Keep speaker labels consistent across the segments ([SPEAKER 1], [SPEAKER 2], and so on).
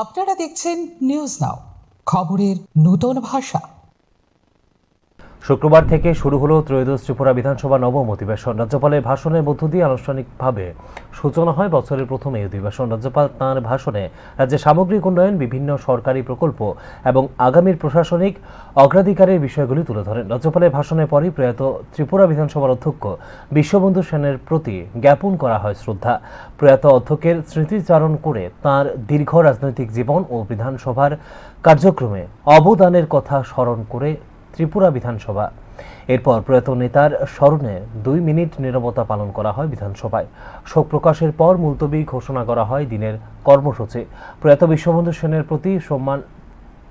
[SPEAKER 1] আপনারা দেখছেন news now, খবরের নতুন ভাষা।
[SPEAKER 2] শুক্রবার থেকে শুরু হলো ত্রয়োদশ ত্রিপুরা বিধানসভা নবম অধিবেশন। রাজ্যপালের ভাষণের মধ্য দিয়ে আনুষ্ঠানিকভাবে সূচনা হয় বছরের প্রথম এই অধিবেশন। রাজ্যপাল তাঁর ভাষণে রাজ্যের সামগ্রিক উন্নয়ন, বিভিন্ন সরকারি প্রকল্প এবং আগামীর প্রশাসনিক অগ্রাধিকারের বিষয়গুলি তুলে ধরেন। রাজ্যপালের ভাষণের পরই প্রয়াত ত্রিপুরা বিধানসভার অধ্যক্ষ বিশ্ববন্ধু সেনের প্রতি জ্ঞাপন করা হয় শ্রদ্ধা। প্রয়াত অধ্যক্ষের স্মৃতিচারণ করে তাঁর দীর্ঘ রাজনৈতিক জীবন ও বিধানসভার কার্যক্রমে অবদানের কথা স্মরণ করে ত্রিপুরা বিধানসভা। এরপর প্রয়াত নেতার স্মরণে 2 মিনিট নীরবতা পালন করা হয় বিধানসভায়। শোক প্রকাশের পর মুলতবি ঘোষণা করা হয় দিনের কর্মসূচি। প্রয়াত বিশ্ববন্ধু সেনের প্রতি সম্মান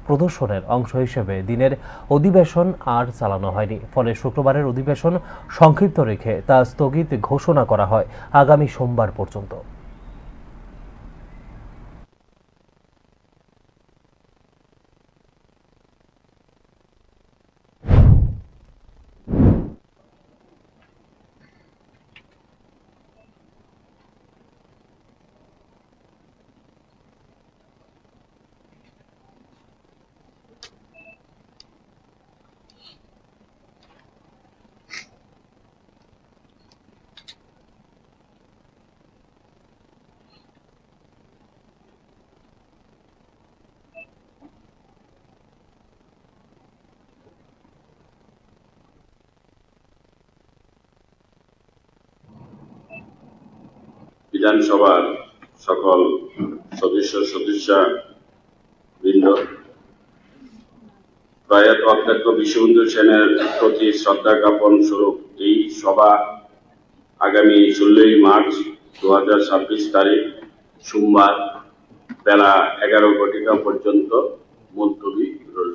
[SPEAKER 2] প্রদর্শনের অংশ হিসেবে দিনের অধিবেশন আর চালানো হয়নি। ফলে শুক্রবারের অধিবেশন সংক্ষিপ্ত রেখে তা স্থগিত ঘোষণা করা হয় আগামী সোমবার পর্যন্ত।
[SPEAKER 3] বিধানসভার সকল সদস্যা বৃন্দ, প্রয়াত অধ্যক্ষ বিশ্ববন্ধু সেনের প্রতি শ্রদ্ধা জ্ঞাপন স্বরূপ এই সভা আগামী 16 মার্চ 2026 তারিখ সোমবার বেলা 11 ঘটিকা পর্যন্ত মুলতবি রইল।